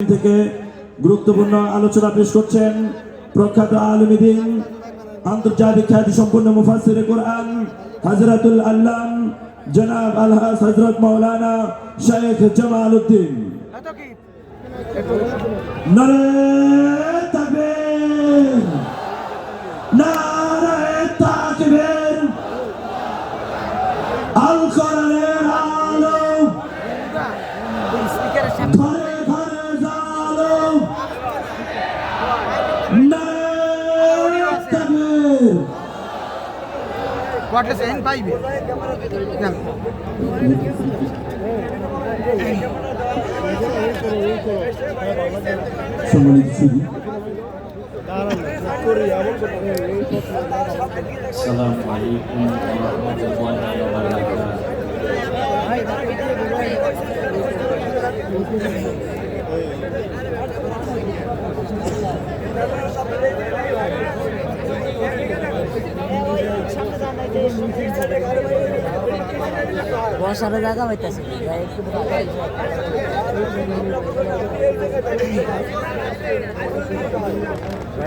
থেকে গুরুত্বপূর্ণ আলোচনা পেশ করছেন প্রখ্যাত আলেম দ্বীন আন্তর্জাতিক খ্যাতি সম্পন্ন মুফাসসিরে কোরআন হযরতুল আল্লাম জনাব আলহাজ হযরত মাওলানা শেখ জামাল উদ্দিন। নারে তাকবীর, নারে তাকবীর। আল কোরআনের আলো ঘরে ঘরে জালো, নারে তাকবীর। What is in five? সম্মানিত সুধী, আসসালামু আলাইকুম ওয়া রাহমাতুল্লাহি ওয়া বসার জায়গা পাইতেছে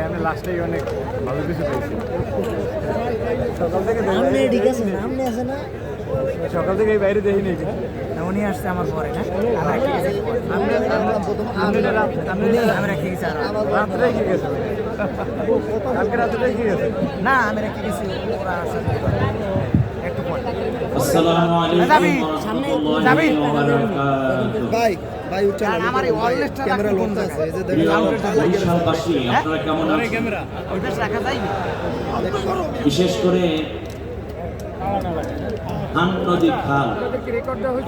আমি লাস্টে অনেক ভালো কিছু পেয়েছি। আপনি ঠিক আছে না, আপনি আছে না, সকাল থেকে বাইরে দেখি নাকি উনি আসছে আমার পরে না, আমি রেখে গেছি রাত্রে কি গেছে? কালকে রাত্রে কি গেছে? না, আমি রেখে গেছি ওরা আসছে একটু পরে। আসসালামু আলাইকুম ওয়া রাহমাতুল্লাহি ওয়া বারাকাতুহু। ভাই উচ্চারণ আমার এই ওয়ারলেসটা ক্যামেরা লোড আছে, এই যে প্রিয় বরিশালবাসী, আপনারা কেমন আছেন? ক্যামেরা ওইটা রাখা যায় না। বিশেষ করে হান নদী খাল,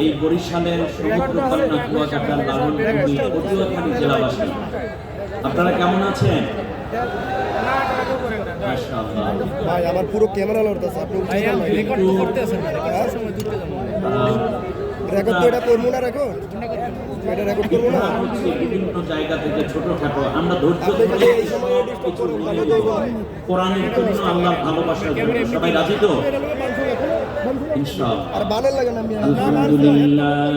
এই বরিশালের সমুদ্রকন্যা কুয়াকাটার লালনভূমি পটুয়াখালী জেলাবাসী, আপনারা কেমন আছেন? মাশাআল্লাহ। ভাই আমার পুরো ক্যামেরা লোড আছে, আপনি রেকর্ড করতে আছেন না? রেকর্ড তো এটা করব না, রেকর্ড এটা রেকর্ড করব না। বিভিন্ন জায়গা থেকে ছোটখাটো আমরা ধৈর্য ধরে সবকিছু মিলিয়ে দেব। কোরআনের জন্য আল্লাহর ভালোবাসার জন্য সবাই রাজি তো? ইনশাআল্লাহ। আর বানার লাগে না আমি আলহামদুলিল্লাহ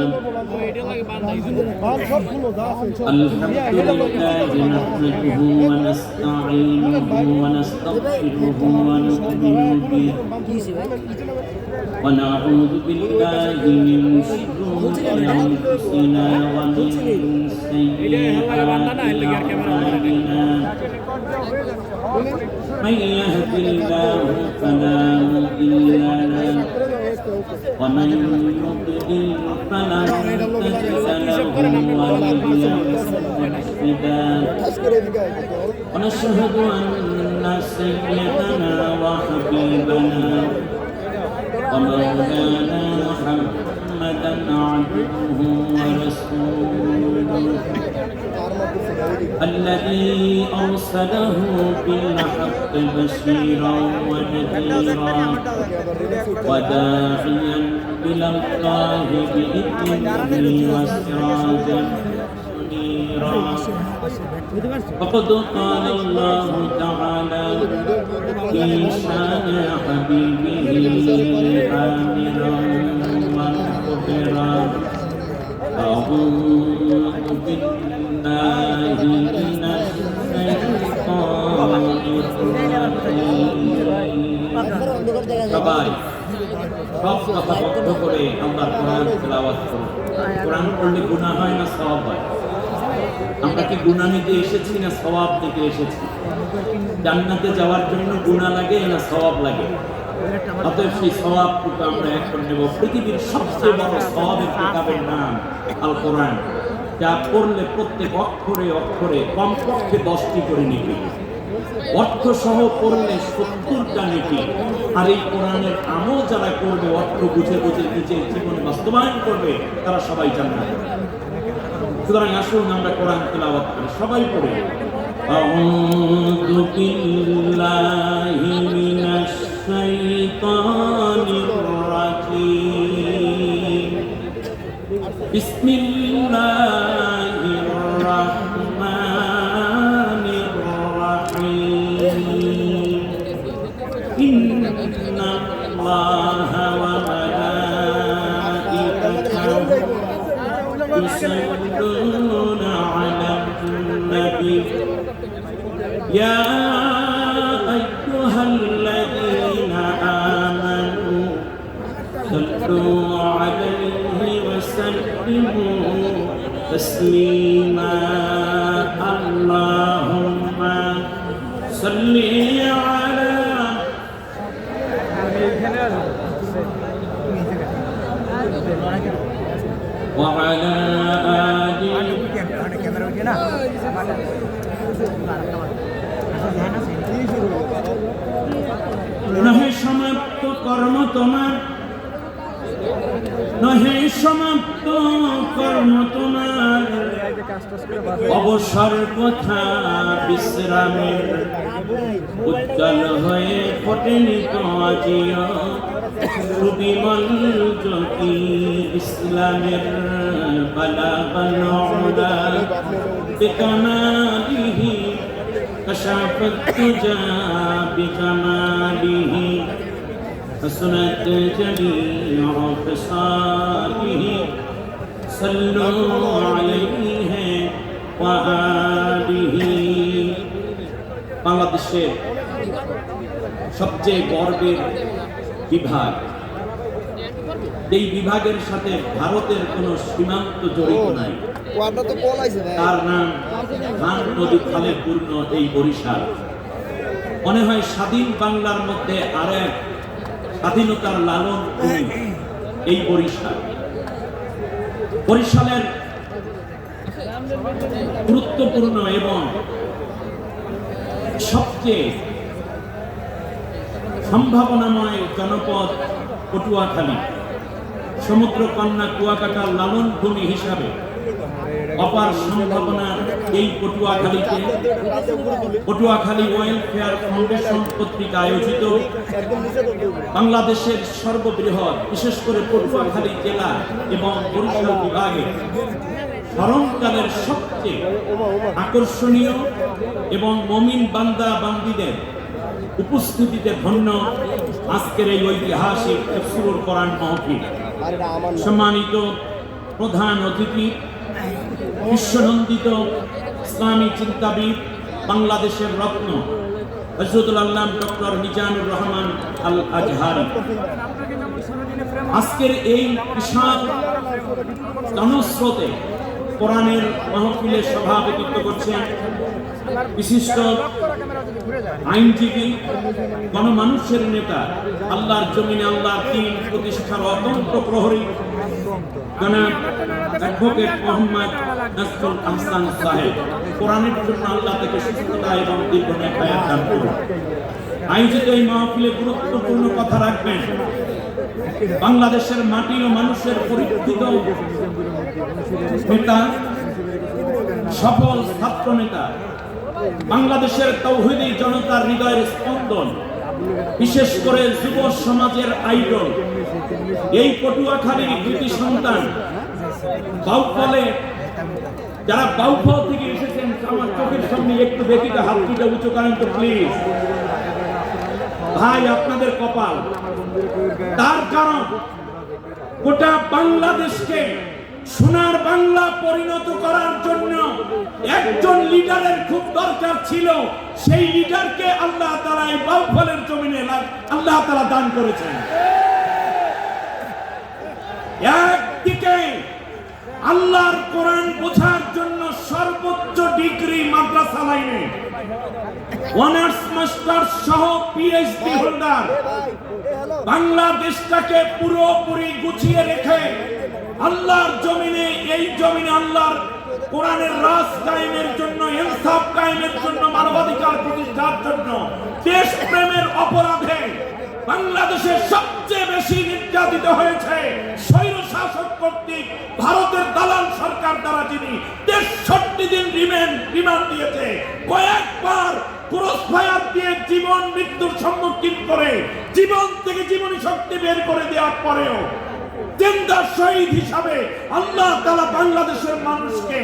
নাহমাদুহু ওয়া নাস্তাঈনুহু ওয়া নাস্তাগফিরুহু ওয়া নু'মিনু বিহি ওয়া নাউযু বিল্লাহি মিন শুরুরি আনফুসিনা ওয়া মিন সাইয়্যাতি আ'মালিনা من يهد الله فلا مضل له ومن يضلل فلن تجد له وليا مرشدا ونشهد أن سيدنا وحبيبنا ومولانا محمدا عبده ورسوله الذي أرسله بالحق بشيرا ونذيرا وداعيا إلى الله بإذنه وسراجا منيرا فقد قال الله تعالى في شان حبيبه آمرا ومخبرا أعوذ بالله من الشيطان الرجيم সবাই সব কথা বন্ধ করে আল্লাহর কোরআন তেলাওয়াত করুন। কোরআন পড়লে গুনাহ হয় না সওয়াব হয়? আমরা কি গুনাহ নিতে এসেছি না সওয়াব নিতে এসেছি? জান্নাতে যাওয়ার জন্য গুনাহ লাগে না সওয়াব লাগে? অতএব সেই সওয়াবটুকু আমরা এখন নেব। পৃথিবীর সবচেয়ে বড় সওয়াবের কিতাবের নাম আল কোরআন, যা পড়লে প্রত্যেক অক্ষরে অক্ষরে কমপক্ষে 10টি করে নেকি, অর্থ সহ পড়লে 70টা নেকি। আর এই কোরআনের আমল যারা করবে, অর্থ বুঝে বুঝে নিজের জীবনে বাস্তবায়ন করবে, তারা সবাই জান্নাত পাবে। সুতরাং আসুন আমরা কোরআন তেলাওয়াত করি, সবাই পড়ে। আউযু বিল্লাহি মিনাশ শাইতানির রাজীম। বিসমিল্লাহির রাহমানির রাহিম। ইন্নাল্লাহা ওয়া মালাইকাতাহু يصلون على الرحيم يا أيها الذين آمنوا صلوا عليه وسلموا تسليما اللهم صل على وعلى آل নহে সমাপ্ত কর্ম তোমার, নহে সমাপ্ত কর্ম তোমার, অবসর কথা বিশ্রামের উজ্জ্বল হয়ে ফোটেনি তো আজিও সুবিমল জ্যোতি ইসলামের বালাবাল উলা বিকামালিহি কশাফত তুজা বিকামালিহি حسنت جميع خصاله صلوا عليه وآله বাংলাদেশের সবচেয়ে গর্বের বিভাগ, এই বিভাগের সাথে ভারতের কোনো সীমান্ত জড়িত নাই। তার নাম খান নদী খালে পূর্ণ এই বরিশাল। মনে হয় স্বাধীন বাংলার মধ্যে আরেক স্বাধীনতার লালন ভূমি এই বরিশাল। বরিশালের গুরুত্বপূর্ণ এবং সবচেয়ে সম্ভাবনাময় জনপদ পটুয়াখালী সমুদ্রকন্যা কুয়াকাটার লালন ভূমি হিসাবে অপার সম্ভাবনার এই পটুয়াখালীতে পটুয়াখালী ওয়েলফেয়ার ফাউন্ডেশন কর্তৃক আয়োজিত বাংলাদেশের সর্ববৃহৎ বিশেষ করে পটুয়াখালী জেলা এবং বরিশাল বিভাগে স্মরণকালের সবচেয়ে আকর্ষণীয় এবং মমিন বান্দা বান্দীদের উপস্থিতিতে ধন্য আজকের এই ঐতিহাসিক তাফসীরুল কোরআন মাহফিল। সম্মানিত প্রধান অতিথি, বিশ্বনন্দিত ইসলামী চিন্তাবিদ, বাংলাদেশের রত্ন হযরতুল আল্লামা ডক্টর মিজানুর রহমান আল আজহারি আজকের এই বিশাল জনস্রোতে কোরআনের মাহফিলে সভাপতিত্ব করছেন বিশিষ্ট আইনজীবী, গণমানুষের নেতা, আল্লাহর জমিনে আল্লাহর দ্বীন প্রতিষ্ঠার অতন্ত্র প্রহরী জনাব অ্যাডভোকেট মোহাম্মদ নাসরুল আহসান সাহেব। কোরআনের জন্য আল্লাহ থেকে সুস্থতা এবং দীর্ঘমেয়াদ হায়াত দান করুন। আয়োজিত এই মাহফিলে গুরুত্বপূর্ণ কথা রাখবেন বাংলাদেশের মাটি ও মানুষের পরীক্ষিত নেতা, সফল ছাত্র নেতা, বাংলাদেশের তাওহীদি জনতার হৃদয়ের স্পন্দন, বিশেষ করে যুব সমাজের আইডল, এই পটুয়াখালীর কৃতি সন্তান বাউফলে, যারা বাউফল থেকে এসেছেন আমার চোখের সামনে একটু ব্যক্তিটা হাত তুলে উঁচু করেন তো প্লিজ। ভাই আপনাদের কপাল, তার কারণ গোটা বাংলাদেশকে সোনার বাংলা পরিণত করার জন্য একজন লিডারের খুব দরকার ছিল। সেই লিডারকে আল্লাহ তাআলা এই বাউফলের জমিনে আল্লাহ তাআলা দান করেছেন। একদিকে আল্লাহর কোরআন বোঝার জন্য সর্বোচ্চ ডিগ্রি মাদ্রাসা লাইনে অনার্স মাস্টার্স সহ পিএইচডি হোল্ডার, বাংলাদেশটাকে পুরোপুরি গুছিয়ে রেখে আল্লাহর জমিনে, এই জমিনে আল্লাহর কোরআনের রাজ কায়েমের জন্য, ইনসাফ কায়েমের জন্য, মানবাধিকার প্রতিষ্ঠার জন্য, দেশ প্রেমের অপরাধে বাংলাদেশের সবচেয়ে বেশি নির্যাতিত হয়েছে স্বৈর শাসক কর্তৃক ভারতের দালাল সরকার দ্বারা, যিনি ৬৩ দিন রিমান্ড দিয়েছে, কয়েকবার ক্রস ফায়ার দিয়ে জীবন মৃত্যুর সম্মুখীন করে জীবন থেকে জীবনী শক্তি বের করে দেওয়ার পরেও জিন্দা শহীদ হিসাবে আল্লাহ তাআলা বাংলাদেশের মানুষকে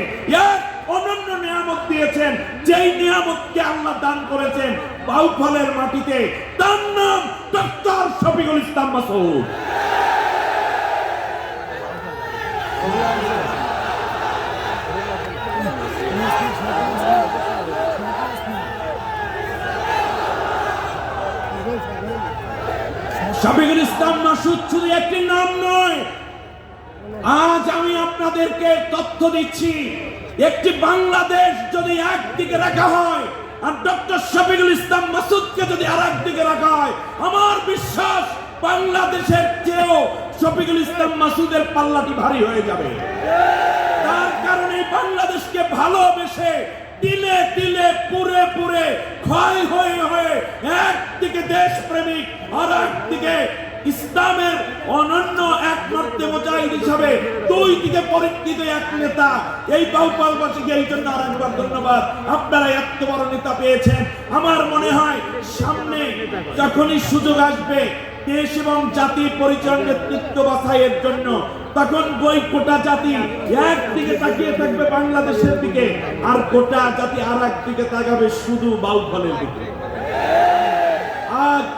এক অনন্য নিয়ামত দিয়েছেন। যেই নিয়ামতকে আল্লাহ দান করেছেন বাউফলের মাটিতে, তার নাম ডক্টর শফিকুল ইসলাম মাসউদ। শফিকুল ইসলাম মাসুদ শুধু একটি নাম নয়, আজ আমি আপনাদেরকে তথ্য দিচ্ছি, একটি বাংলাদেশ যদি একদিকে রাখা হয় আর ডক্টর শফিকুল ইসলাম মাসুদকে যদি আরেক দিকে রাখা হয়, আমার বিশ্বাস বাংলাদেশের চেয়েও শফিকুল ইসলাম মাসুদের পাল্লাটি ভারী হয়ে যাবে। তার কারণে বাংলাদেশকে ভালোবেসে তিলে তিলে পুরে পুরে ক্ষয় হয়ে হয়ে একদিকে দেশপ্রেমিক আর একদিকে ইসলামের অনন্য একমাত্র মুজাহিদ হিসাবে দুই দিকে পরীক্ষিত এক নেতা, এই বাউপালবাসীকে এই জন্য আরেকবার ধন্যবাদ। আপনারা এত বড় নেতা পেয়েছেন। আমার মনে হয় সামনে যখনই সুযোগ আসবে দেশ এবং জাতির পরিচয় নেতৃত্ব বাছাইয়ের জন্য, তখন বই গোটা জাতি একদিকে তাকিয়ে থাকবে বাংলাদেশের দিকে, আর গোটা জাতি আর একদিকে তাকাবে শুধু বাউফলের দিকে। আজ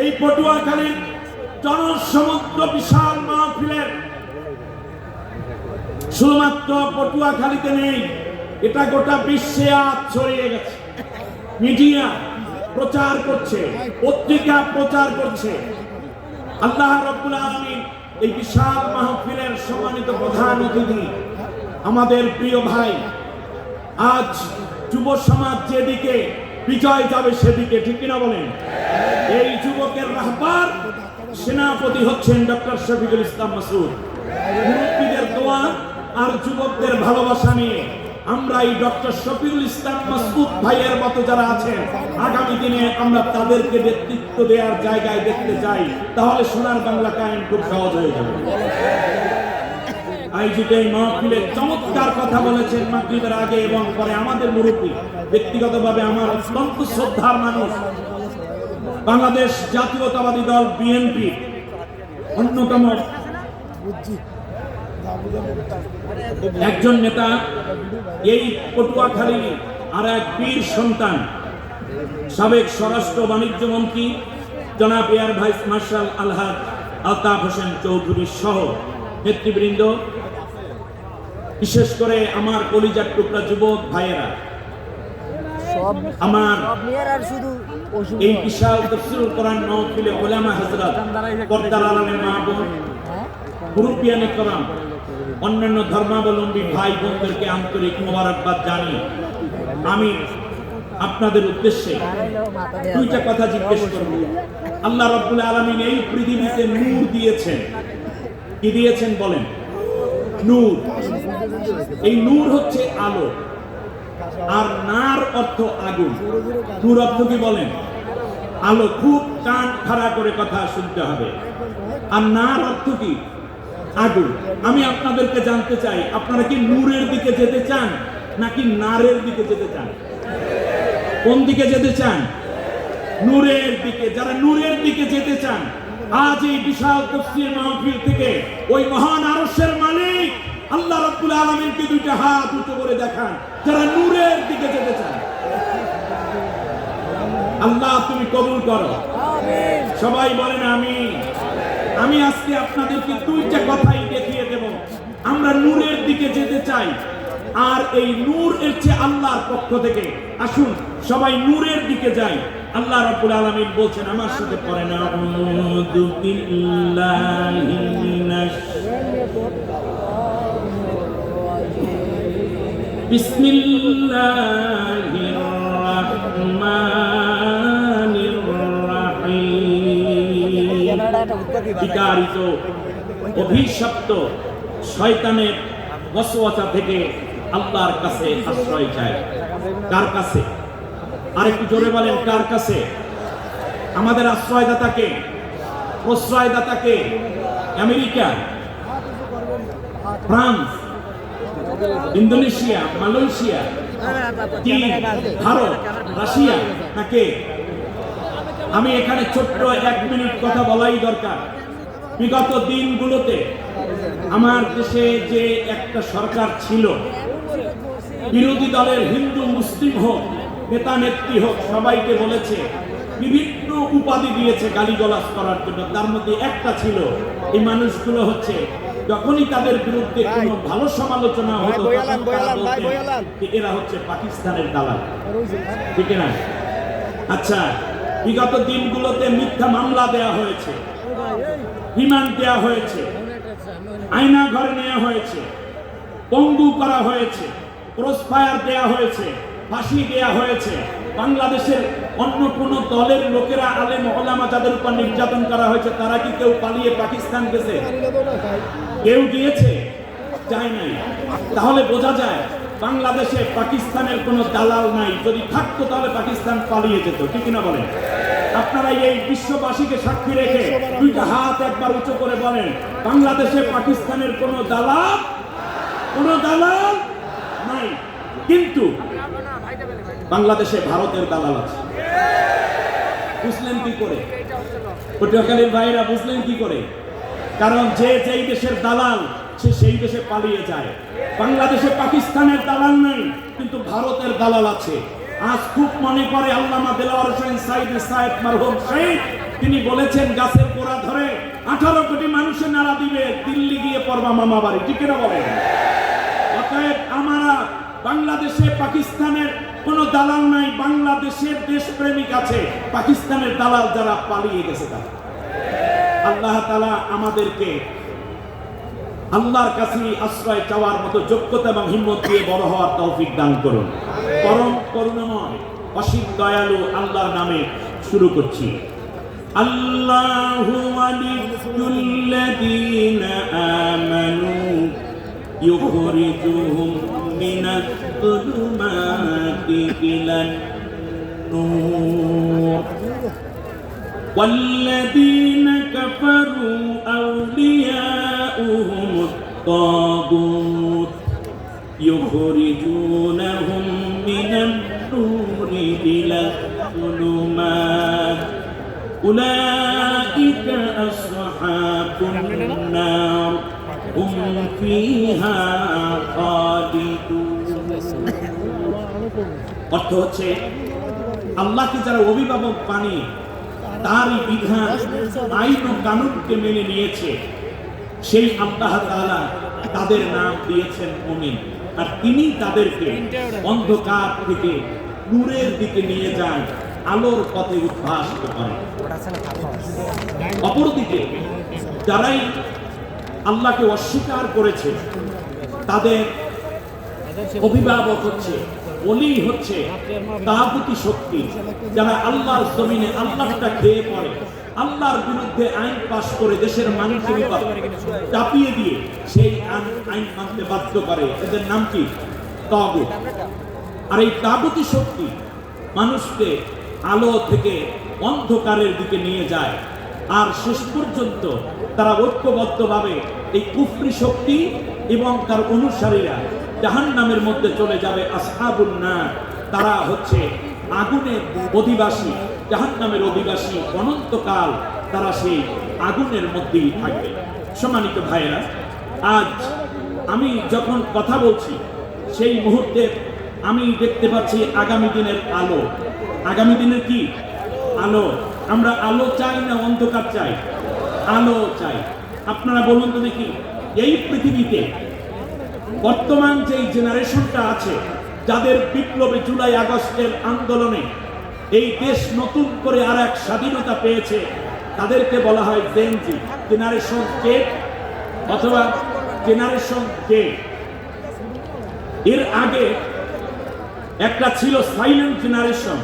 এই পটুয়াখালীর জনসমুদ্র বিশাল মাহফিলের শুধুমাত্র পটুয়াখালীতে নেই, এটা গোটা বিশ্বে আজ ছড়িয়ে গেছে। মিডিয়া প্রচার করছে, পত্রিকা প্রচার করছে। আল্লাহ রাব্বুল আলামিন এই বিশাল মাহফিলের সম্মানিত প্রধান অতিথি আমাদের প্রিয় ভাই, আজ যুব সমাজ যেদিকে বিজয় যাবে সেদিকে, ঠিক কিনা বলেন? এই যুবকের রাহবার সেনাপতি হচ্ছেন ডক্টর শফিকুল ইসলাম মাসুদ। মুরব্বীদের দোয়া আর যুবকদের ভালোবাসা নিয়ে আমরা এই ডক্টর শফিকুল ইসলাম মাসুদ ভাইয়ের মতো যারা আছেন, আগামী দিনে আমরা তাদেরকে নেতৃত্ব দেওয়ার জায়গায় দেখতে চাই, তাহলে সোনার বাংলা কায়েম খুব সহজ হয়ে যাবে। আয়োজিত এই মাহফিলে চমৎকার কথা বলেছেন মাগরিবের আগে এবং পরে আমাদের মুরব্বী, ব্যক্তিগতভাবে আমার অত্যন্ত শ্রদ্ধার মানুষ, বাংলাদেশ জাতীয়তাবাদী দল বিএনপি অন্যতম একজন নেতা, এই পটুয়াখালী আর এক বীর সন্তান, সাবেক স্বরাষ্ট্র বাণিজ্য মন্ত্রী জনাব এয়ার ভাইস মার্শাল আলহাজ আলতাফ হোসেন চৌধুরী সহ নেতৃবৃন্দ, বিশেষ করে আমার কলিজার টুকরা যুবক ভাইয়েরা, আমার এই বিশাল তাফসীরুল কোরআন মাহফিলে উলামা হযরত, পর্দার আড়ালের মা বোন, মুরব্বিয়ানে কেরাম, অন্যান্য ধর্মাবলম্বী ভাই বোনদেরকে আন্তরিক মোবারকবাদ জানিয়ে আমি আপনাদের উদ্দেশ্যে দুইটা কথা জিজ্ঞেস করব। আল্লাহ রাব্বুল আলামিন এই পৃথিবীতে নূর দিয়েছেন। কি দিয়েছেন বলেন? নূর। এই নূর হচ্ছে আলো, আর নার অর্থ আগুন। নূর অর্থ কি বলেন? আলো। খুব কান খাড়া করে কথা শুনতে হবে। আর নার অর্থ কি? আগুন। আমি আপনাদেরকে জানতে চাই, আপনারা কি নূরের দিকে যেতে চান নাকি নারের দিকে যেতে চান? কোন দিকে যেতে চান? নূরের দিকে। যারা নূরের দিকে যেতে চান, আজ এই বিশাল তাফসীর মাহফিল থেকে ওই মহান আরশের মালিক আল্লাহ রাব্বুল আলামিনকে দুইটা হাত উঁচু করে দেখান যারা নূরের দিকে যেতে চান। আল্লাহ তুমি কবুল করো, সবাই বলেন আমিন। আমি আজকে আপনাদেরকে দুইটা কথাই দেখিয়ে দেব। আমরা নূরের দিকে যেতে চাই, আর এই নূর এর চেয়ে আল্লাহর পক্ষ থেকে আসুন সবাই নূরের দিকে যাই। আল্লাহ রাব্বুল আলামিন বলছেন, আমার সাথে পড়েন, আউযু বিল্লাহি মিনাশ বিসমিল্লাহির রাহমানির রাহিম। বিতাড়িত অভিশপ্ত শয়তানের ওয়াসওয়াসা থেকে আল্লাহর কাছে আশ্রয় চাই। কার কাছে? আরেকটু জোরে বলেন, কার কাছে? আমাদের আশ্রয়দাতাকে, প্রশ্রয়দাতাকে? আমেরিকা, ফ্রান্স, ইন্দোনেশিয়া, মালয়েশিয়া, চীন, ভারত, রাশিয়া নাকি? আমি এখানে ছোট্ট 1 মিনিট কথা বলাই দরকার। বিগত দিনগুলোতে আমার দেশে যে একটা সরকার ছিল, বিরোধী দলের হিন্দু মুসলিম হোক, নেতা নেত্রী হোক, সবাইকে বলেছে, বিভিন্ন উপাধি দিয়েছে গালিগালাজ করার জন্য। তার মধ্যে একটা ছিল, এই মানুষগুলো হচ্ছে যখনই তাদের বিরুদ্ধে কোনো ভালো সমালোচনা হতো এরা হচ্ছে পাকিস্তানের দালাল, ঠিক না? আচ্ছা, বিগত দিনগুলোতে মিথ্যা মামলা দেয়া হয়েছে, রিমান্ড দেয়া হয়েছে, আয়না ঘরে নেওয়া হয়েছে, পঙ্গু করা হয়েছে, ক্রসফায়ার দেয়া হয়েছে, ফাঁসি দেয়া হয়েছে। বাংলাদেশের অন্য কোন দলের লোকেরা, আলেম ওলামা যাদের উপর নির্যাতন করা হয়েছে, তারা কি কেউ পালিয়ে পাকিস্তান গেছে? কেউ গিয়েছে? যায় নাই। তাহলে বোঝা যায় বাংলাদেশে পাকিস্তানের কোনো দালাল নাই। যদি থাকতো তাহলে পাকিস্তান পালিয়ে যেত, ঠিক না বলেন? আপনারা এই বিশ্ববাসীকে সাক্ষী রেখে দুইটা হাত একবার উঁচু করে বলেন, বাংলাদেশে পাকিস্তানের কোনো দালাল নাই। কিন্তু বাংলাদেশে ভারতের দালাল আছে। বুঝলেন কি করে? পটুয়াখালীর ভাইরা বুঝলেন কি করে? কারণ যে যেই দেশের দালাল সে সেই দেশে পালিয়ে যায়। বাংলাদেশে পাকিস্তানের দালাল নাই, কিন্তু ভারতের দালাল আছে। আজ খুব মনে করে আল্লামা দেলাওয়ার হোসেন সাইদ মারহুম শহীদ, তিনি বলেছেন গাছের গোড়া ধরে 18 কোটি মানুষের নাড়া দিবে, দিল্লি গিয়ে পড়বা মামা বাড়ি, ঠিক না বলেন? অতএব আমরা বাংলাদেশে পাকিস্তানের কোনো দালাল নাই, বাংলাদেশের দেশপ্রেমিক আছে। পাকিস্তানের দালাল যারা পালিয়ে গেছে তারা। আল্লাহ তাআলা আমাদেরকে আল্লাহর কাছে আশ্রয় চাওয়ার মতো যোগ্যতা এবং হিম্মত দিয়ে বড় হওয়ার তৌফিক দান করুন। পরম করুণাময় অসীম দয়ালু আল্লাহর নামে শুরু করছি। আল্লাহু ওয়ালিয়্যুল্লাযীনা আমানু ইউখরিজুহুম মিনাজ-যুলুমাতি ইলান-নূর والذين كفروا أولياؤهم الطاغوت يخرجونهم من النور إلى الظلمات أولئك أصحاب النار هم فيها خالدون। অর্থ হচ্ছে আল্লাহকে যারা অভিভাবক বানিয়ে তারই বিধান আইন ও কানুনকে মেনে নিয়েছে, সেই আল্লাহ তাআলা তাদের নাম দিয়েছেন মুমিন। আর তিনি তাদেরকে অন্ধকার থেকে নূরের দিকে নিয়ে যান, আলোর পথে উদ্ভাসিত করেন। অপরদিকে যারাই আল্লাহকে অস্বীকার করেছে, তাদের অভিভাবক হচ্ছে, ওলি হচ্ছে তাগুতি শক্তি, যারা আল্লাহর জমিনে আল্লাহটা খেয়ে পড়ে, আল্লাহর বিরুদ্ধে আইন পাশ করে দেশের মানুষের উপর চাপিয়ে দিয়ে সেই আইন মানতে বাধ্য করে। এদের নাম কি? তাগুত। আর এই তাগুতি শক্তি মানুষকে আলো থেকে অন্ধকারের দিকে নিয়ে যায়। আর শেষ পর্যন্ত তারা ঐক্যবদ্ধভাবে এই কুফরি শক্তি এবং তার অনুসারীরা জাহান্নামের মধ্যে চলে যাবে। আসহাবুন নার, তারা হচ্ছে আগুনের অধিবাসী, জাহান্নামের অধিবাসী। অনন্তকাল তারা সেই আগুনের মধ্যেই থাকবে। সম্মানিত ভাইয়েরা, আজ আমি যখন কথা বলছি সেই মুহূর্তে আমি দেখতে পাচ্ছি আগামী দিনের আলো। আগামী দিনের কি আলো? আমরা আলো চাই না অন্ধকার চাই? আলো চাই। আপনারা বলুন তো দেখি, এই পৃথিবীতে বর্তমান যেই জেনারেশনটা আছে, যাদের বিপ্লবে জুলাই আগস্টের আন্দোলনে এই দেশ নতুন করে আর এক স্বাধীনতা পেয়েছে, তাদেরকে বলা হয় জেনজি, জেনারেশন জেড অথবা জেনারেশন জে। এর আগে একটা ছিল silent generation,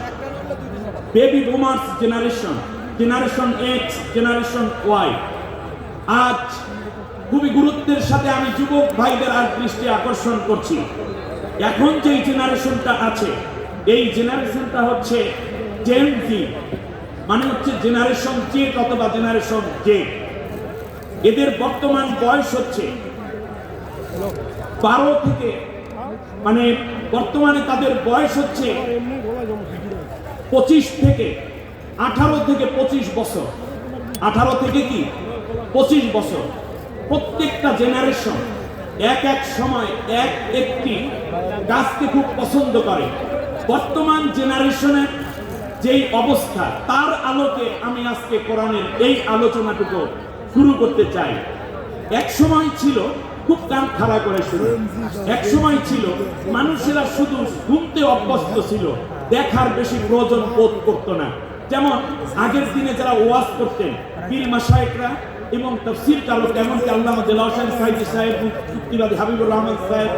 baby boomers generation, generation X, generation Y. আজ খুবই গুরুত্বের সাথে আমি যুবক ভাইদের আর দৃষ্টি আকর্ষণ করছি। এখন যেই জেনারেশনটা আছে, এই জেনারেশনটা হচ্ছে জেন জি, মানে হচ্ছে জেনারেশন জেড অথবা জেনারেশন জে। এদের বর্তমান বয়স হচ্ছে 12 থেকে, মানে বর্তমানে তাদের বয়স হচ্ছে 25 থেকে 18 থেকে 25 বছর। 18 থেকে কি 25 বছর। প্রত্যেকটা জেনারেশন এক এক সময় এক একটি গাছকে খুব পছন্দ করে। বর্তমান জেনারেশনের যেই অবস্থা, তার আলোকে আমি আজকে কোরআনের এই আলোচনাটুকু শুরু করতে চাই। এক সময় ছিল খুব কান খাড়া করে শুরু, এক সময় ছিল মানুষেরা শুধু শুনতে অভ্যস্ত ছিল, দেখার বেশি প্রয়োজন বোধ করতো না। যেমন আগের দিনে যারা ওয়াজ করতেন পীর মাশায়েখরা এবং তাফসীর চালক, এমনকি আল্লামা দেলাওয়ার হোসেন সাইদি সাহেব, মুক্তিবাদী হাবিবুর রহমান সাহেব,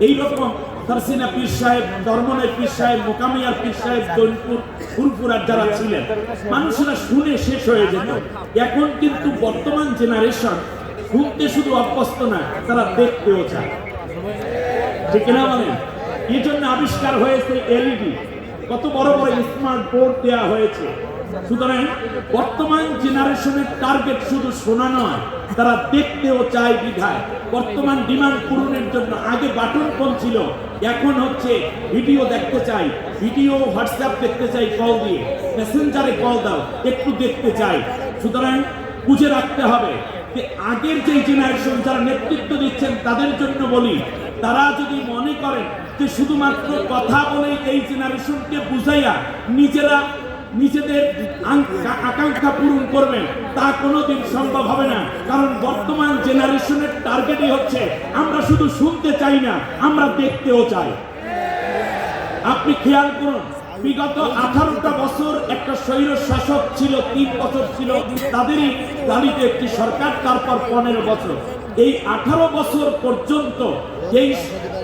এইরকম তারসিনা পীর সাহেব, দরমনের পীর সাহেব, মোকামিয়ার পীর সাহেব, জৈনপুর ফুরফুরার যারা ছিলেন, মানুষেরা শুনে শেষ হয়ে যেত। এখন কিন্তু বর্তমান জেনারেশন শুনতে শুধু অভ্যস্ত না, তারা দেখতেও চায়, ঠিক না বলেন? এই জন্য আবিষ্কার হয়েছে এলইডি, কত বড় বড় স্মার্ট বোর্ড দেওয়া হয়েছে। সুতরাং বর্তমান জেনারেশনের টার্গেট শুধু শোনা নয়, তারা দেখতেও চায় বিধায় বর্তমান ডিমান্ড পূরণের জন্য আগে বাটন ফোন ছিল, এখন হচ্ছে ভিডিও দেখতে চাই, ভিডিও হোয়াটসঅ্যাপ দেখতে চাই, কল দিয়ে মেসেঞ্জারে কল দাও, একটু দেখতে চাই। সুতরাং বুঝে রাখতে হবে যে আগের যে জেনারেশন যারা নেতৃত্ব দিচ্ছেন তাদের জন্য বলি, তারা যদি মনে করেন যে শুধুমাত্র কথা বলে এই জেনারেশনকে বুঝাইয়া নিজেদের আকাঙ্ক্ষা পূরণ করবেন, তা কোনোদিন সম্ভব হবে না। কারণ বর্তমান জেনারেশনের টার্গেটই হচ্ছে আমরা শুধু শুনতে চাই না, আমরা দেখতেও চাই। আপনি খেয়াল করুন, বিগত 18টা বছর একটা স্বৈর শাসক ছিল, 3 বছর ছিল তাদেরই দাবিতে একটি সরকার, তারপর 15 বছর। এই 18 বছর পর্যন্ত এই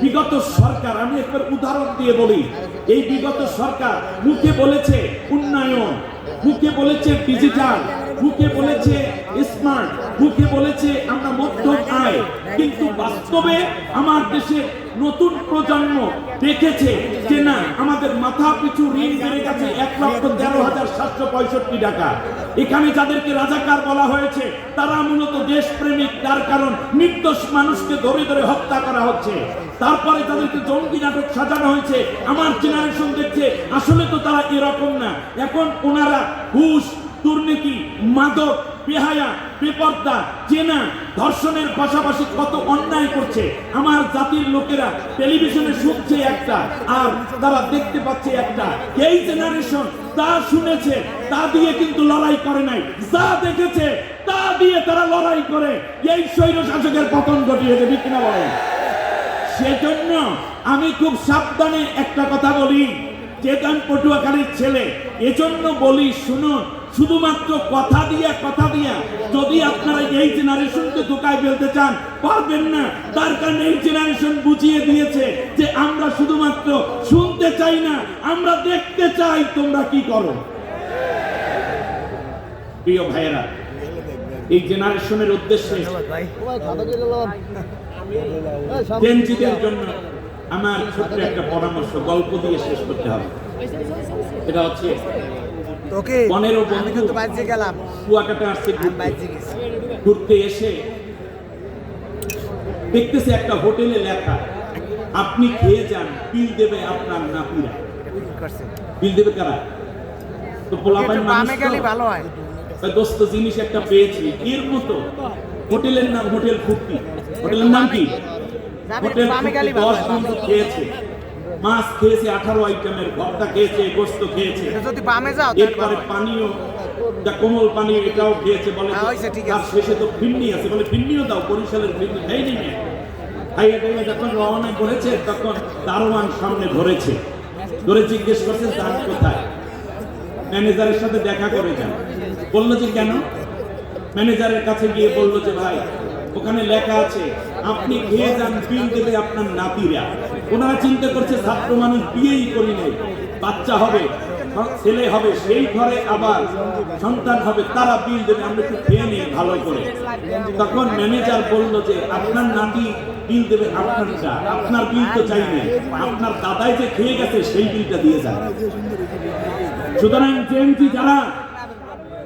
বিগত সরকার, আমি একবার উদাহরণ দিয়ে বলি, এই বিগত সরকার মুখে বলেছে উন্নয়ন, মুখে বলেছে ডিজিটাল, মুখে বলেছে স্মার্ট, মুখে বলেছে আমরা মধ্যম আয়, কিন্তু বাস্তবে আমার দেশে নতুন প্রজন্ম দেখেছে যে না, আমাদের মাথা পিছু ঋণ বেড়ে গেছে 1,13,765 টাকা। এখানে যাদেরকে রাজাকার বলা হয়েছে তারা মূলত দেশপ্রেমিক, তার কারণ নির্দোষ মানুষকে ধরে ধরে হত্যা করা হচ্ছে। তারপরে তাদেরকে জঙ্গি নাটক সাজানো হয়েছে। আমার জেনারেশন দেখছে আসলে তো তারা এরকম না, এখন ওনারা ঘুষ, দুর্নীতি, মাদক, বেহায়া, বেপর্দা, জেনা, ধর্ষণের পাশাপাশি কত অন্যায় করছে। আমার জাতির লোকেরা টেলিভিশনে শুনছে একটা আর তারা দেখতে পাচ্ছে একটা। এই জেনারেশন তা শুনেছে, তা দিয়ে কিন্তু লড়াই করে নাই, যা দেখেছে তা দিয়ে তারা লড়াই করে এই স্বৈর শাসকের পতন ঘটিয়েছে, ঠিক কিনা বলেন? সেজন্য আমি খুব সাবধানে একটা কথা বলি, চেতন পটুয়াখালীর ছেলে, এজন্য বলি শুনুন, শুধুমাত্র কথা দিয়া যদি আপনারা এই জেনারেশনকে ধোকায় ফেলতে চান, পারবেন না। তার কারণে এই জেনারেশন বুঝিয়ে দিয়েছে যে আমরা শুধুমাত্র শুনতে চাই না, আমরা দেখতে চাই তোমরা কি করো। প্রিয় ভাইয়েরা, এই জেনারেশনের উদ্দেশ্যে জেনজিদের জন্য আমার ছোট্ট একটা পরামর্শ, গল্প দিয়ে শেষ করতে হবে। এটা হচ্ছে 15 বন্ধু কুয়াকাটা আসছে ঘুরতে এসে দেখতেছে একটা হোটেলে লেখা, আপনি খেয়ে যান, বিল দেবে আপনার নাতিরা। বিল দেবে কারা? তো পোলাপাইন মানুষ ভালো হয়, দোস্ত জিনিস একটা পেয়েছি। এর মতো হোটেলের নাম হোটেল ফুর্তি। হোটেলের নাম কি? হোটেল 10 বন্ধু খেয়েছে, মাছ খেয়েছে 18 আইটেমের, ভর্তা খেয়েছে, গোস্ত খেয়েছে, এরপরে পানীয়, কোমল পানীয় এটাও খেয়েছে। বলে তার শেষে তো ফিন্নি আছে, বলে ফিন্নিও দাও, বরিশালের ফিন্নি দেয়নি। খাইয়া টাইয়া যখন রওনা করেছে তখন দারোয়ান সামনে ধরে জিজ্ঞেস করছে যান কোথায়? ম্যানেজারের সাথে দেখা করে যান। বললো যে কেন? ম্যানেজারের কাছে গিয়ে বললো যে ভাই, ওখানে লেখা আছে আপনি খেয়ে যান, বিল দেবে আপনার নাতিরা। ওনারা চিন্তা করছে ছাত্র মানুষ, বিয়েই করি নাই, বাচ্চা হবে, ছেলে হবে, সেই ঘরে আবার সন্তান হবে, তারা বিল দেবে, আমরা একটু খেয়ে নিই ভালো করে। তখন ম্যানেজার বললো যে আপনার নাতি বিল দেবে আপনারটা, আপনার বিল তো চাইনি, আপনার দাদাই যে খেয়ে গেছে সেই বিলটা দিয়ে যান। সুতরাং জেনজি যারা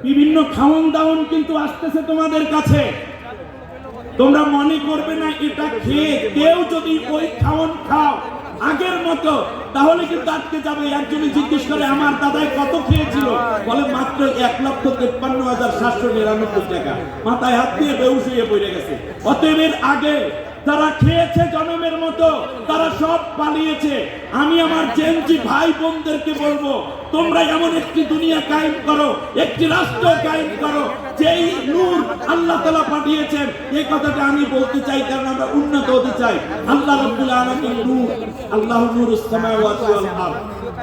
বিভিন্ন খাওন দাওন কিন্তু আসতেছে তোমাদের কাছে, তোমরা মনে করবে না এটা খেয়ে কেউ যদি ওই খাওন খাও আগের মতো তাহলে কিন্তু আটকে যাবে। একজনে জিজ্ঞেস করে আমার দাদাই কত খেয়েছিল, বলে মাত্র 1,53,799 টাকা। মাথায় হাত দিয়ে বেহুশ হয়ে পড়ে গেছে। অতএব এর আগে যারা খেয়েছে জনমের মতো তারা সব পালিয়েছে। আমি আমার জেনজি ভাই বোনদেরকে বলবো, তোমরা এমন একটি দুনিয়া কায়েম করো, একটি রাষ্ট্র কায়েম করো যেই নূর আল্লাহ তাআলা পাঠিয়েছেন, এই কথাটা আমি বলতে চাই কারণ আমরা উন্নত হতে চাই। আল্লাহ রাব্বুল আলামিন নূর, আল্লাহু নূরুস সামাওয়াতি ওয়াল আরদ।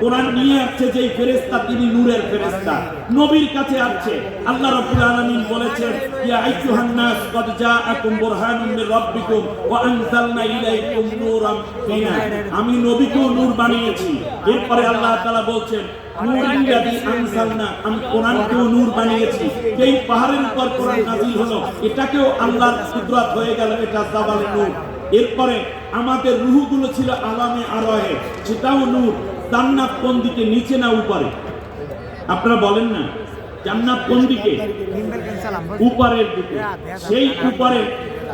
কোরআন নিয়ে আসছে যেই ফেরেশতা তিনি নূরের ফেরেশতা, নবীর কাছে আসছে। আল্লাহ রাব্বুল আলামিন বলেছেন, ইয়া আইয়ুহান নাস ক্বাদ জাআকুম বুরহানুম মির রাব্বিকুম ওয়া আনজালনা ইলাইকুম নূরাম মুবিনা। আমি নবীকেও নূর বানিয়েছি। এরপরে আল্লাহ তাআলা বলছেন, নূরিল্লাযী আনজালনা, আমি কোরআনকেও নূর বানিয়েছি। এই পাহাড়ের উপর কোরআন নাযিল হলো, এটাকেও আল্লাহর কুদরত হয়ে গেল, এটা জাবালে নূর। এরপরে আমাদের রূহগুলো ছিল আলামে আরহে, সেটাও নূর। জান্নাত কোন দিকে, নিচে না উপরে? আপনারা বলেন না, জান্নাত কোন দিকে? উপরের দিকে। সেই উপরে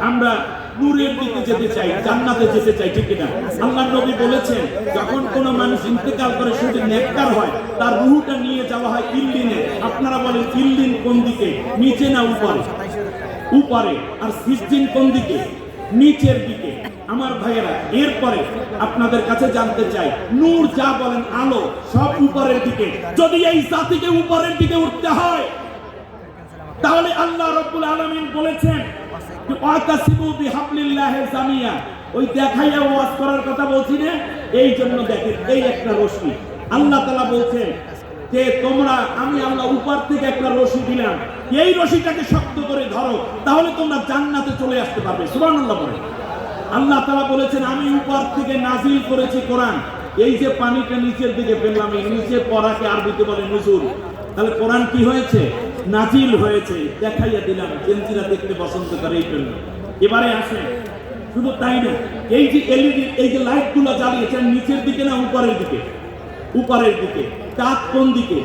আমরা নূরের দিকে যেতে চাই, জান্নাতে যেতে চাই, ঠিক না? আল্লাহর নবী বলেছেন, যখন কোনো মানুষ ইন্তেকাল করে শুধু নেককার হয়, তার রূহটা নিয়ে যাওয়া হয় ইল্লিনে। আপনারা বলেন ইল্লিন কোন দিকে, নিচে না উপরে? উপরে। আর সিজ্জিন কোন দিকে? নিচের দিকে। আমার ভাইয়েরা, এরপরে আপনাদের কাছে জানতে চাই, নূর যা বলেন আলো সব উপরের দিকে। যদি এই জাতিকে উপরের দিকে উঠতে হয়, তাহলে আল্লাহ রাব্বুল আলামিন বলেছেন যে ওয়াতাসিবু বিহাবলিল্লাহি জামিয়া। ওই দেখাইয়া ওয়াজ করার কথা বলছি না, এই জন্য দেখেন এই একটা রশি আল্লাহ তাআলা বলছেন যে তোমরা, আমি আল্লাহ উপর থেকে একটা রশি দিলাম, এই রশিটাকে শক্ত করে ধরো, তাহলে তোমরা জান্নাতে চলে আসতে পারবে। সুবহানাল্লাহ বলে আল্লাহ তাআলা বলেছেন, আমি উপর থেকে নাজিল করেছি কোরআন। এই যে পানিটা নিচের দিকে ফেললাম, এই নিচে পড়াকে আরবিতে বলে নুজুল। তাহলে কোরআন কি হয়েছে? নাজিল হয়েছে। দেখাইয়া দিলাম, জেনজিরা দেখতে পছন্দ করে এই জন্য। এবারে আসেন, শুধু তাই না, এই যে এলইডি, এই যে লাইটগুলো জ্বালিয়েছেন, নিচের দিকে না উপরের দিকে? উপরের দিকে। চাঁদ কোন দিকে?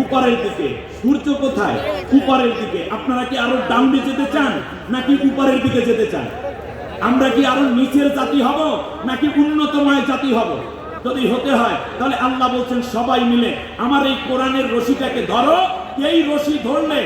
উপরের দিকে। সূর্য কোথায়? উপরের দিকে। আপনারা কি আরো ডাউনে যেতে চান নাকি উপরের দিকে যেতে চান? আমরা কি আরো নিচের জাতি হব নাকি উন্নতময় জাতি হব? যদি হতে হয় তাহলে আল্লাহ বলছেন, সবাই মিলে আমার এই কোরআনের রশিটাকে ধরো। এই রশি ধরলে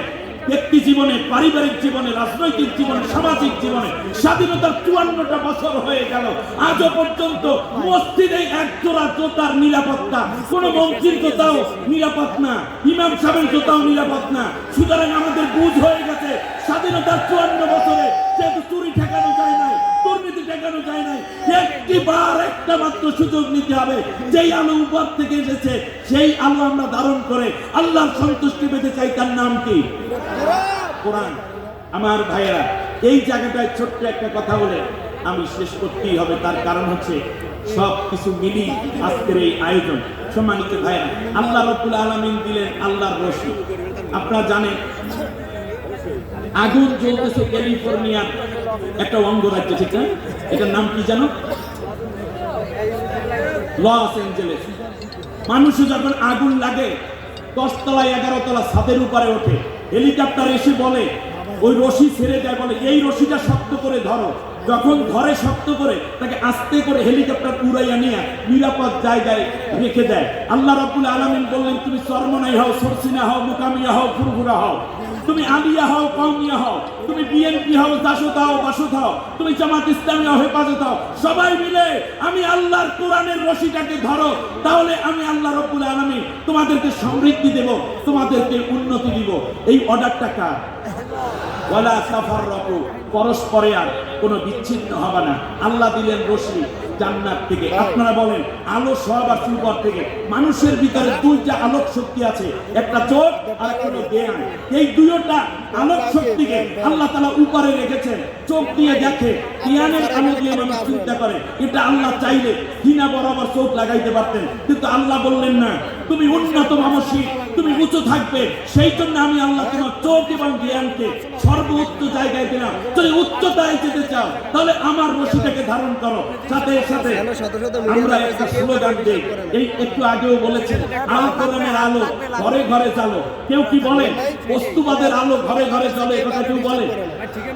ব্যক্তি জীবনে, পারিবারিক জীবনে, রাজনৈতিক জীবনে, সামাজিক জীবনে স্বাধীনতার 54টা বছর হয়ে গেল, আজও পর্যন্ত মসজিদে একজোড়া জোতার নিরাপত্তা, কোন মন্ত্রীর জোতাও নিরাপদ না, ইমাম সাহেবের জোতাও নিরাপদ না। সুতরাং আমাদের বুঝ হয়ে গেছে, স্বাধীনতার 54 বছরে যেহেতু চুরি ঠেকানো যায় নাই, দুর্নীতি ঠেকানো যায় নাই, একটিবার একটা মাত্র সুযোগ নিতে হবে। যেই আলো উপর থেকে এসেছে, সেই আলো আমরা ধারণ করে আল্লাহর সন্তুষ্টি পেতে চাই। তার নাম কি? কোরআন। আমার ভাইয়েরা, এই জায়গাটায় ছোট্ট একটা কথা বলে আমি শেষ করতেই হবে। তার কারণ হচ্ছে সব কিছু মিলি আজকের এই আয়োজন। সম্মানিত ভাইয়েরা, আল্লাহ রাব্বুল আলামিন দিলেন আল্লাহর রশি। আপনারা জানেন, আগুন জ্বলতেছে ক্যালিফোর্নিয়ার একটা অঙ্গরাজ্য, ঠিক না? এটার নাম কি জানো? Los Angeles. মানুষে যখন আগুন লাগে 10 তলায় 11 তলা ছাদের উপরে ওঠে, হেলিকপ্টার এসে বলে, ওই রশি ছেড়ে দেয়, বলে এই রশিটা শক্ত করে ধরো। যখন ধরে শক্ত করে, তাকে আস্তে করে হেলিকপ্টার উড়াইয়া নিয়ে নিরাপদ জায়গায় রেখে দেয়। আল্লাহ রাব্বুল আলামিন বললেন, তুমি চরমনাই হও, সরসিনা হও, মুকামিয়া হও, ফুরফুরা হও, তুমি আলিয়া হও, কওমিয়া হও, তুমি বিএনপি হও, জাসদ হও, বাসদ হও, তুমি জামাত ইসলামী হও, হেফাজত হও, সবাই মিলে আমি আল্লাহর কোরআনের রশিটাকে ধরো, তাহলে আমি আল্লাহ রাব্বুল আলামিন তোমাদেরকে সমৃদ্ধি দেব, তোমাদেরকে উন্নতি দিব। এই অর্ডারটা কার? ওয়ালা তাফাররাকু, পরস্পরে আর কোনো বিচ্ছিন্ন হবে না। আল্লাহ দিলেন রশি জান্নাত থেকে। আপনারা বলেন, আলো সব আর উপর থেকে। মানুষের ভিতরে দুইটা আলোক শক্তি আছে, একটা চোখ আর একটা হলো জ্ঞান। এই দুইটা আলোক শক্তিকে আল্লাহ তাআলা উপরে রেখেছেন। চোখ দিয়ে দেখে, জ্ঞানের আলো দিয়ে মানুষ চিন্তা করে। এটা আল্লাহ চাইলে হিনা বরাবর চোখ লাগাইতে পারতেন, কিন্তু আল্লাহ বললেন না, তুমি উন্নত মানসিক, তুমি উঁচু থাকবে। সেই জন্য আমি আল্লাহ তোমার চোখ এবং জ্ঞানকে সর্বোচ্চ জায়গায় দিলাম। যদি উচ্চতায় যেতে চাও, তাহলে আমার রশিটাকে ধারণ করো। সাথে সাথে আমরা একটা স্লোগান দিই, এই একটু আগেও বলেছেন, আল কোরআনের আলো ঘরে ঘরে জ্বালো। কেউ কি বলে বস্তুবাদের আলো ঘরে ঘরে জ্বলে, কথা কেউ বলে?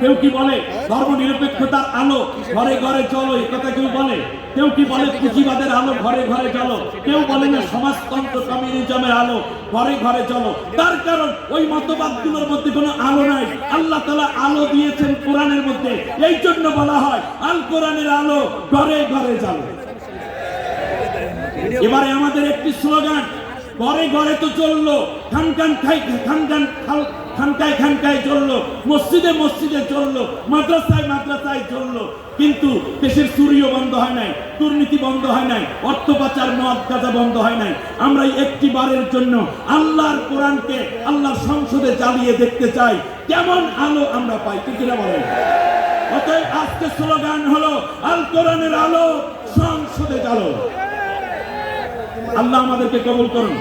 কেউ কি বলে ধর্ম নিরপেক্ষতার আলো ঘরে ঘরে চলো, এই কথা কেউ বলে? কেউ কি বলে পুঁজিবাদের আলো ঘরে ঘরে চলো? কেউ বলে না সমাজতন্ত্র, কমিউনিজমের আলো ঘরে ঘরে চলো। তার কারণ ওই মতবাদগুলোর মধ্যে কোনো আলো নাই। আল্লাহ তাআলা আলো দিয়েছেন কোরআনের মধ্যে, এই জন্য বলা হয় আল কোরআনের আলো ঘরে ঘরে চলো। এবারে আমাদের একটি স্লোগান, ঘরে ঘরে তো চললো, খান খান খাই, খান খান খানকায় খানকায় চললো, মসজিদে মসজিদে চললো, মাদ্রাসায় মাদ্রাসায় চললো, কিন্তু দেশের চুরিও বন্ধ হয় নাই, দুর্নীতি বন্ধ হয় নাই, অর্থ পাচার মদ গাঁজা বন্ধ হয় নাই। আমরা একটি বারের জন্য আল্লাহর কোরআনকে আল্লাহর সংসদে জ্বালিয়ে দেখতে চাই কেমন আলো আমরা পাই, ঠিক কিনা বলেন? অতএব আজকে স্লোগান হলো আল কোরআনের আলো সংসদে জ্বালো। আল্লাহ আমাদেরকে কবুল করুন।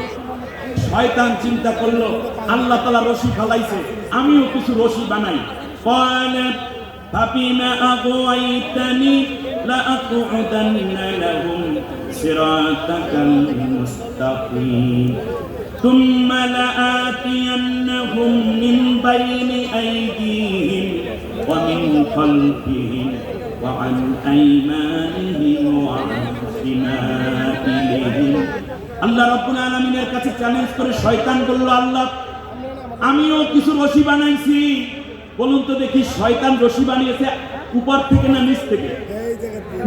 শয়তান চিন্তা করলো আল্লাহ তাআলা রশি ফেলাইছে, আমিও কিছু রশি বানাই। ক্বালা ফাবিমা আগওয়াইতানি লাআকউদান্না লাহুম সিরাতাকাল মুস্তাকিম থুম্মা লাআতিয়ান্নাহুম মিন বাইনি আইদিহিম ওয়া মিন খালফিহিম ওয়া আন আইমানিহিম ওয়া আন শিমাইলিহিম। আল্লাহ রাব্বুল আলামিনের কাছে চ্যালেঞ্জ করে শয়তান বলল, আল্লাহ আমিও কিছু রশি বানাইছি। বলুন তো দেখি, শয়তান রশি বানিয়েছে উপর থেকে না নিচ থেকে?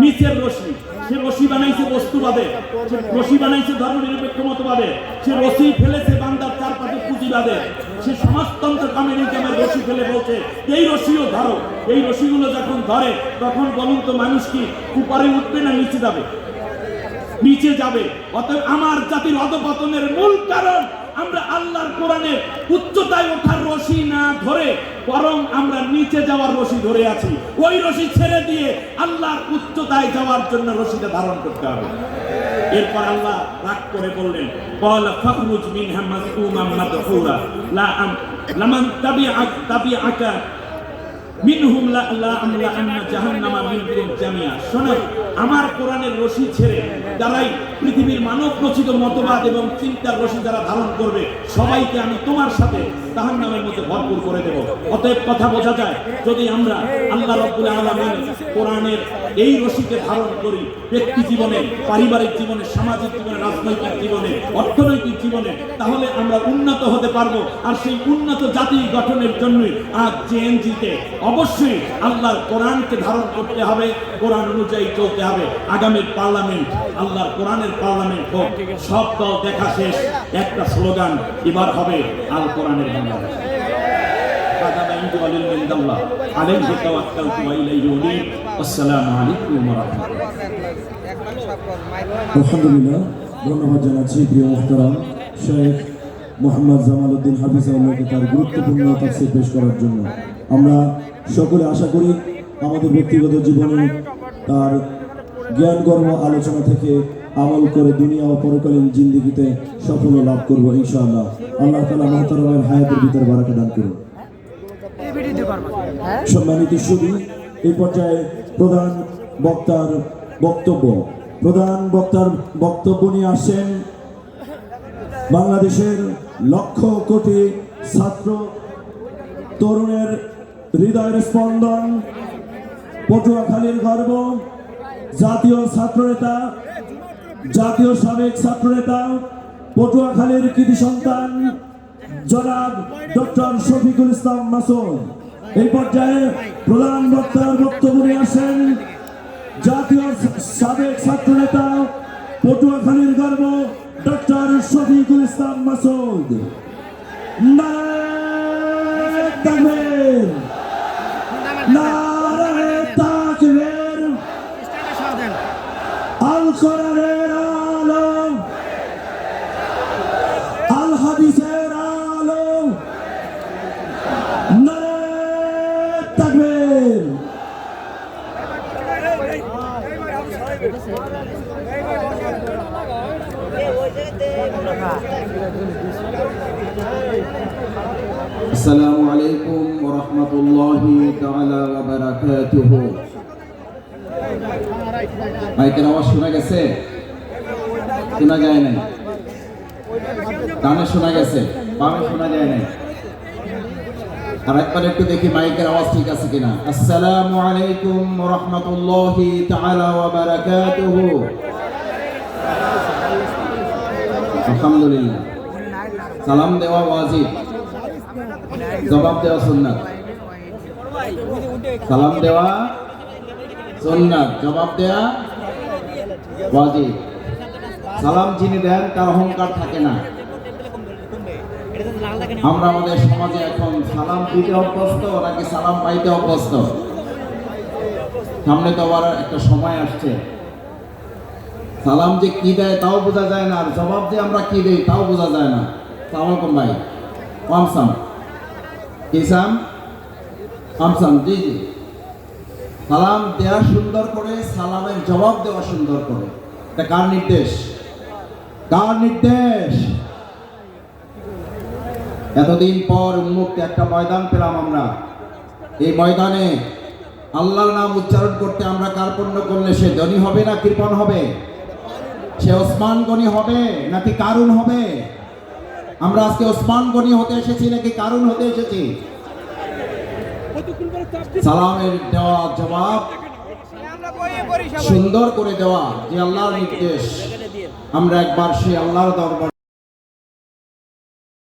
নিচের রশি। সে রশি বানাইছে বস্তুবাদে, সে রশি বানাইছে ধর্মনিরপেক্ষ মতবাদে, সে রশি ফেলেছে বান্দার চারপাশে পুঁজিবাদে, সে সমাজতন্ত্র আমেরিকামের রশি ফেলে বলছে এই রশিও ধরো। এই রশিগুলো যখন ধরে তখন বলুন তো মানুষ কি উপরে উঠবে না নিচে যাবে? নিচে যাবে। অতএব আমার জাতির অধপতনের মূল কারণ আমরা আল্লাহর কোরআনের উচ্চতায় ওঠার রশি না ধরে বরং আমরা নিচে যাওয়ার রশি ধরে আছি। ওই রশি ছেড়ে দিয়ে আল্লাহর উচ্চতায় যাওয়ার জন্য রশিটা ধারণ করতে হবে। এরপর আল্লাহ রাগ করে বললেন, ক্বালা ফাখরুজ মিনহা মাযকুমান মাদহুরা লামান তাবিআকা মিনহুম লা আমলা আন্না জাহান্নামা মিনকুম জামিয়া। শোনো, আমার কোরআনের রশি ছেড়ে যারাই পৃথিবীর মানব রচিত মতবাদ এবং চিন্তার রশি যারা ধারণ করবে সবাইকে আমি তোমার সাথে জাহান্নামের মধ্যে ভরপুর করে দেব। অতএব কথা বোঝা যায়, যদি আমরা আল্লাহ রাব্বুল আলামিনের কোরআনের এই রশিকে ধারণ করি ব্যক্তি জীবনে, পারিবারিক জীবনে, সামাজিক জীবনে, রাজনৈতিক জীবনে, অর্থনৈতিক জীবনে, তাহলে আমরা উন্নত হতে পারবো। আর সেই উন্নত জাতি গঠনের জন্যই আজ জেএনজিতে অবশ্যই আল্লাহর কোরআনকে ধারণ করতে হবে, কোরআন অনুযায়ী চলতে হবে। আগামীর পার্লামেন্ট আল্লাহর কোরআনের পার্লামেন্ট হোক। সব দল দেখা শেষ, একটা স্লোগান এবার হবে আল কোরআনের বাংলাদেশ। আলহামদুলিল্লাহ, ধন্যবাদ জানাচ্ছি প্রিয় মুহতারাম শেখ মোহাম্মদ জামালউদ্দিন হাফিজাহুল্লাহকে তার গুরুত্বপূর্ণ তাফসীর পেশ করার জন্য। আমরা সকলে আশা করি আমাদের ব্যক্তিগত জীবনে তার জ্ঞানগর্ভ আলোচনা থেকে আমল করে দুনিয়া ও পরকালীন জিন্দেগিতে সাফল্য লাভ করবো ইনশাআল্লাহ। আল্লাহ তাআলা মুহতারামের হায়াতের ভিতরে বারাকা দান করুন। সম্মানিত সুধী, এই পর্যায়ে প্রধান বক্তার বক্তব্য নিয়ে আসেন বাংলাদেশের লক্ষ কোটি ছাত্র তরুণের হৃদয়ের স্পন্দন, পটুয়াখালীর গর্ব, জাতীয় ছাত্রনেতা, জাতীয় সাবেক ছাত্রনেতা, পটুয়াখালীর কৃতি সন্তান জনাব ডক্টর শফিকুল ইসলাম মাসুদ। এই পর্যায়ে প্রধান বক্তার বক্তব্য নিয়ে আসেন জাতীয় সাবেক ছাত্রনেতা, পটুয়াখালীর গর্ব ডক্টর শফিকুল ইসলাম মাসুদ। নারায়ে তাকবীর, নারায়ে তাকবীর। আল কোরআনের আলো, আল হাদিসের আলো, নারায়ে তাকবীর। আসসালামু আলাইকুম ওয়া রাহমাতুল্লাহি তাআলা ওয়া বারাকাতুহু। মাইকের আওয়াজ শোনা গেছে? শোনা যায় না? ডানে শোনা গেছে, বামে শোনা যায় না। আর একবার একটু দেখি মাইকের আওয়াজ ঠিক আছে কিনা। আসসালামু আলাইকুম ওয়া রাহমাতুল্লাহি তাআলা ওয়া বারাকাতুহু। আলহামদুলিল্লাহ। সালাম দেওয়া ওয়াজিব, জবাব দেওয়া সুন্নাত। সালাম দেওয়া সুন্নাত, জবাব দেওয়া ওয়াজিব। সালাম যিনি দেন তার অহংকার থাকে না। আমরা আমাদের সমাজে এখন সালাম দিতে অভ্যস্ত নাকি সালাম পাইতে অভ্যস্ত? সামনে তো আবার একটা সময় আসছে, সালাম যে কি দেয় তাও বোঝা যায় না, আর জবাব যে আমরা কি দেই তাও বোঝা যায় না। সালাম আলাইকুম ভাই, আমসাম কিসাম আমসাম, জি জি। সালাম দেওয়া সুন্দর করে, সালামের জবাব দেওয়া সুন্দর করে, এটা কার নির্দেশ? কার নির্দেশ? এতদিন পর উন্মুক্ত একটা ময়দান পেলাম আমরা। এই ময়দানে আল্লাহর নাম উচ্চারণ করতে আমরা কার্পণ্য করলে সে ধনী হবে না কৃপণ হবে? সে ওসমান গনি হবে নাকি কারুন হবে? আমরা আজকে ওসমান গনি হতে এসেছি নাকি কারুন হতে এসেছি? সালামের দেওয়া জবাব সুন্দর করে দেওয়া যে আল্লাহর নির্দেশ, আমরা একবার সেই আল্লাহর দরবার